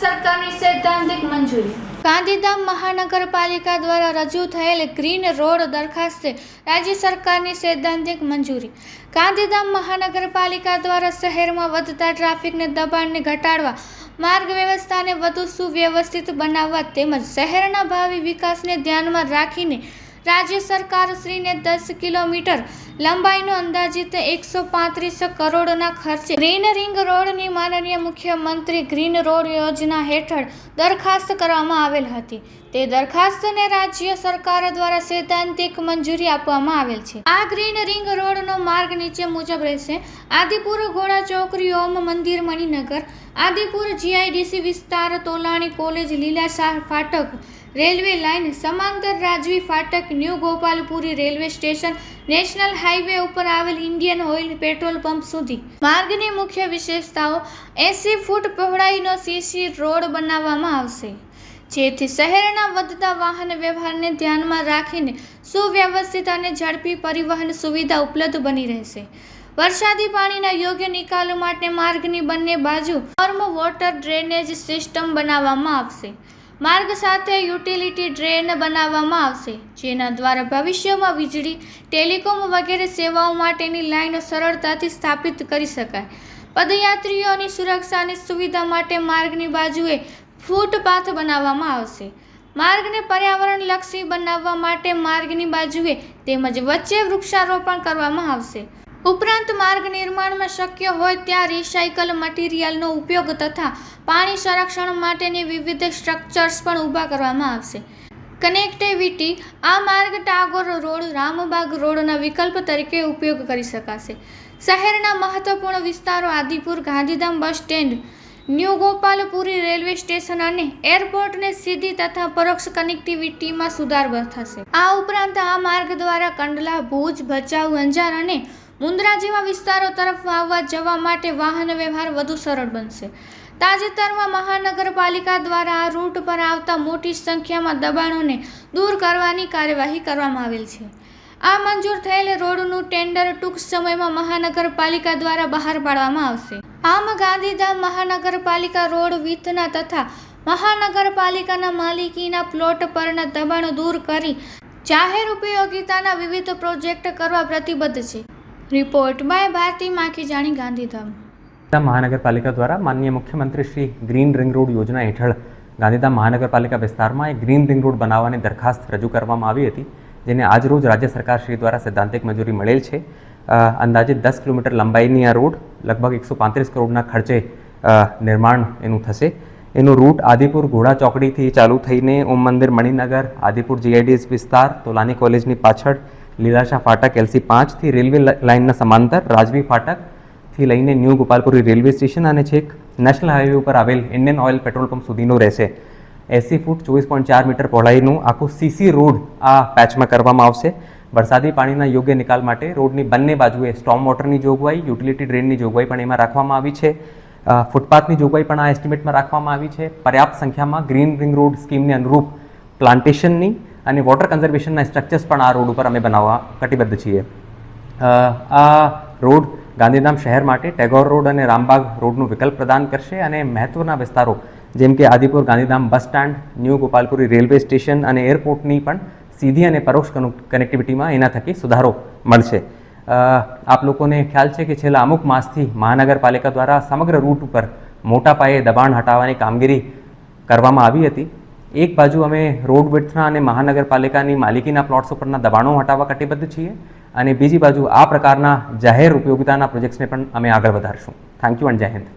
સરકારની સૈદ્ધાંતિક મંજૂરી। ગાંધીધામ મહાનગરપાલિકા દ્વારા રજૂ થયેલ ગ્રીન રોડ દરખાસ્તે રાજ્ય સરકારની સૈદ્ધાંતિક મંજૂરી। ગાંધીધામ મહાનગરપાલિકા દ્વારા શહેરમાં વધતા ટ્રાફિકને દબાણને ઘટાડવા, માર્ગ વ્યવસ્થાને વધુ સુવ્યવસ્થિત બનાવવા તેમજ શહેરના ભાવિ વિકાસને ધ્યાનમાં રાખીને રાજ્ય સરકાર શ્રીને 10 કિલોમીટર લંબાઈનો અંદાજિત 135 કરોડના ખર્ચે ગ્રીન રિંગ રોડની માનનીય મુખ્યમંત્રી ગ્રીન રોડ યોજના હેઠળ દરખાસ્ત કરવામાં આવેલ હતી। તે દરખાસ્તને રાજ્ય સરકાર દ્વારા સૈદ્ધાંતિક મંજૂરી આપવામાં આવેલ છે। આ ગ્રીન રિંગ રોડનો માર્ગ નીચે મુજબ રહેશે: આદિપુર ઘોડા ચોકડી, ઓમ મંદિર, મણિનગર, આદિપુર જીઆઈડીસી વિસ્તાર, તોલાણી કોલેજ, લીલાશાહ ફાટક, રેલવે લાઇન સમાંતર રાજવી ફાટક, new Gopalpuri railway station, national highway ઉપર આવેલ ઇન્ડિયન ઓઇલ પેટ્રોલ પંપ સુધી। માર્ગની મુખ્ય વિશેષતાઓ: 80 ફૂટ પહોળાઈનો સીસી રોડ બનાવવામાં આવશે, જેથી શહેરના વધતા વાહન વ્યવહારને ધ્યાનમાં રાખીને સુવ્યવસ્થિત અને ઝડપી પરિવહન સુવિધા ઉપલબ્ધ બની રહેશે। વરસાદી પાણીના યોગ્ય નિકાલ માટે માર્ગની બંને બાજુ ફોર્મ વોટર ડ્રેનેજ સિસ્ટમ બનાવવામાં આવશે। માર્ગ સાથે યુટિલિટી ડ્રેન બનાવવામાં આવશે, જેના દ્વારા ભવિષ્યમાં વીજળી, ટેલિકોમ વગેરે સેવાઓ માટેની લાઈનો સરળતાથી સ્થાપિત કરી શકાય। પદયાત્રીઓની સુરક્ષાની સુવિધા માટે માર્ગની બાજુએ ફૂટપાથ બનાવવામાં આવશે। માર્ગને પર્યાવરણલક્ષી બનાવવા માટે માર્ગની બાજુએ તેમજ વચ્ચે વૃક્ષારોપણ કરવામાં આવશે। ઉપરાંત માર્ગ નિર્માણમાં શક્ય હોય ત્યાં રિસાયકલ મટીરીયલનો ઉપયોગ તથા પાણી સંરક્ષણ માટેની વિવિધ સ્ટ્રક્ચર્સ પણ ઊભા કરવામાં આવશે। કનેક્ટિવિટી: આ માર્ગ ટાગોર રોડ, રામબાગ રોડના વિકલ્પ તરીકે ઉપયોગ કરી શકાશે। શહેરના મહત્વપૂર્ણ વિસ્તારો Adipur, Gandhidham bus stand, new Gopalpuri railway station અને એરપોર્ટને સીધી તથા પરોક્ષ કનેક્ટિવિટીમાં સુધારો થશે। આ ઉપરાંત આ માર્ગ દ્વારા કંડલા, ભુજ, ભચાઉ, અંજાર અને મુન્દ્રા જેવા વિસ્તારો તરફ આવવા જવા માટે વાહન વ્યવહાર વધુ સરળ બનશે। તાજેતરમાં મહાનગરપાલિકા દ્વારા આ રૂટ પર આવતા મોટી સંખ્યામાં દબાણોને દૂર કરવાની કાર્યવાહી કરવામાં આવેલ છે। આ મંજૂર થયેલ રોડનું ટેન્ડર ટૂંક સમયમાં મહાનગરપાલિકા દ્વારા બહાર પાડવામાં આવશે। આમ ગાંધીધામ મહાનગરપાલિકા રોડ વિથના તથા મહાનગરપાલિકાના માલિકીના પ્લોટ પરના દબાણો દૂર કરી જાહેર ઉપયોગિતાના વિવિધ પ્રોજેક્ટ કરવા પ્રતિબદ્ધ છે। Report by Bharti Makhijani, Gandhidham. મહાનગરપાલિકા દ્વારા માનનીય મુખ્યમંત્રી શ્રી ગ્રીન રિંગ રોડ યોજના હેઠળ ગાંધીધામ મહાનગરપાલિકા વિસ્તારમાં એક ગ્રીન રિંગ રોડ બનાવવાની દરખાસ્ત રજૂ કરવામાં આવી હતી, જેને આજરોજ રાજ્ય સરકાર શ્રી દ્વારા સૈદ્ધાંતિક મંજૂરી મળેલ છે। અંદાજિત 10 કિલોમીટર લંબાઈની આ રોડ લગભગ 135 કરોડના ખર્ચે નિર્માણ એનું થશે। એનું રૂટ આદિપુર ઘોડા ચોકડીથી ચાલુ થઈને ઓમ મંદિર, મણિનગર, આદિપુર જીઆઈડીએસ વિસ્તાર, તોલાની કોલેજની પાછળ, લીલાશાહ ફાટક LC5 થી રેલવે લાઇનના સમાંતર રાજવી ફાટકથી લઈને ન્યૂ ગોપાલપુરી રેલવે સ્ટેશન અને છેક નેશનલ હાઈવે ઉપર આવેલ ઇન્ડિયન ઓઇલ પેટ્રોલ પંપ સુધીનું રહેશે। 80 ફૂટ 24.4 મીટર પહોળાઈનું આખું સીસી રોડ આ પેચમાં કરવામાં આવશે। વરસાદી પાણીના યોગ્ય નિકાલ માટે રોડની બંને બાજુએ સ્ટોર્મ વોટરની જોગવાઈ, યુટિલિટી ડ્રેનની જોગવાઈ પણ એમાં રાખવામાં આવી છે। ફૂટપાથની જોગવાઈ પણ આ એસ્ટિમેટમાં રાખવામાં આવી છે। પર્યાપ્ત સંખ્યામાં ગ્રીન રિંગ રોડ સ્કીમને અનુરૂપ પ્લાન્ટેશનની અને વોટર કન્ઝર્વેશનના સ્ટ્રક્ચર્સ પણ આ રોડ ઉપર અમે બનાવવા કટિબદ્ધ છીએ। આ રોડ ગાંધીધામ શહેર માટે ટેગોર રોડ અને રામબાગ રોડનું વિકલ્પ પ્રદાન કરશે અને મહત્વના વિસ્તારો જેમ કે Adipur, Gandhidham bus stand, new Gopalpuri railway station અને એરપોર્ટની પણ સીધી અને પરોક્ષ કનેક્ટિવિટીમાં એના થકી સુધારો મળશે। આપ લોકોને ખ્યાલ છે કે છેલ્લા અમુક માસથી મહાનગરપાલિકા દ્વારા સમગ્ર રૂટ ઉપર મોટા પાયે દબાણ હટાવવાની કામગીરી કરવામાં આવી હતી। એક બાજુ અમે રોડ વિડ્થના અને મહાનગરપાલિકાની માલિકીના પ્લોટ્સ ઉપરના દબાણો હટાવવા કટિબદ્ધ છીએ અને બીજી બાજુ આ પ્રકારના જાહેર ઉપયોગિતાના પ્રોજેક્ટ્સને પણ અમે આગળ વધારીશું। થેન્ક યુ એન્ડ જય હિન્દ।